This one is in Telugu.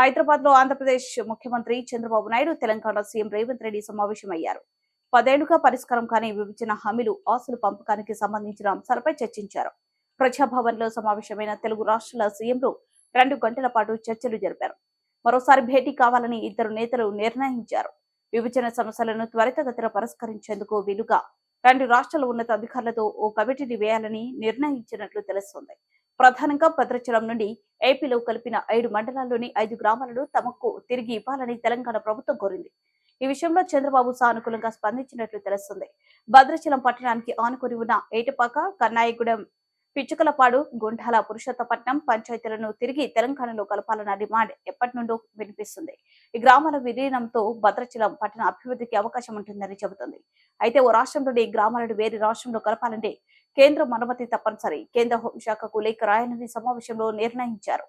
హైదరాబాద్ లో ఆంధ్రప్రదేశ్ ముఖ్యమంత్రి చంద్రబాబు నాయుడు, తెలంగాణ సీఎం రేవంత్ రెడ్డి సమావేశమయ్యారు. 10 ఏళ్లుగా పరిష్కారం కాని విభజన హామీలు, ఆస్తుల పంపకానికి సంబంధించిన అంశాలపై చర్చించారు. ప్రజాభవన్ లో సమావేశమైన తెలుగు రాష్ట్రాల సీఎంలు 2 గంటల పాటు చర్చలు జరిపారు. మరోసారి భేటీ కావాలని ఇద్దరు నేతలు నిర్ణయించారు. విభజన సమస్యలను త్వరితగతిన పరిష్కరించేందుకు వీలుగా 2 రాష్ట్రాల ఉన్నత అధికారులతో ఓ కమిటీని వేయాలని నిర్ణయించినట్లు తెలుస్తోంది. ప్రధానంగా భద్రాచలం నుండి ఏపీలో కలిపిన 5 మండలాల్లోని 5 గ్రామాలను తమకు తిరిగి ఇవ్వాలని తెలంగాణ ప్రభుత్వం కోరింది. ఈ విషయంలో చంద్రబాబు సానుకూలంగా స్పందించినట్లు తెలుస్తుంది. భద్రాచలం పట్టణానికి ఆనుకుని ఉన్న ఏటపాక, కన్నాయిగూడెం, పిచ్చుకలపాడు, గుండాల, పురుషోత్తపట్నం పంచాయతీలను తిరిగి తెలంగాణలో కలపాలన్న డిమాండ్ ఎప్పటి నుండో వినిపిస్తుంది. ఈ గ్రామాల విలీనంతో భద్రాచలం పట్టణ అభివృద్ధికి అవకాశం ఉంటుందని చెబుతుంది. అయితే ఓ రాష్ట్రంలోని గ్రామాలను వేరే రాష్ట్రంలో కలపాలంటే కేంద్రం అనుమతి తప్పనిసరి. కేంద్ర హోంశాఖకు లేఖ రాయాలని సమావేశంలో నిర్ణయించారు.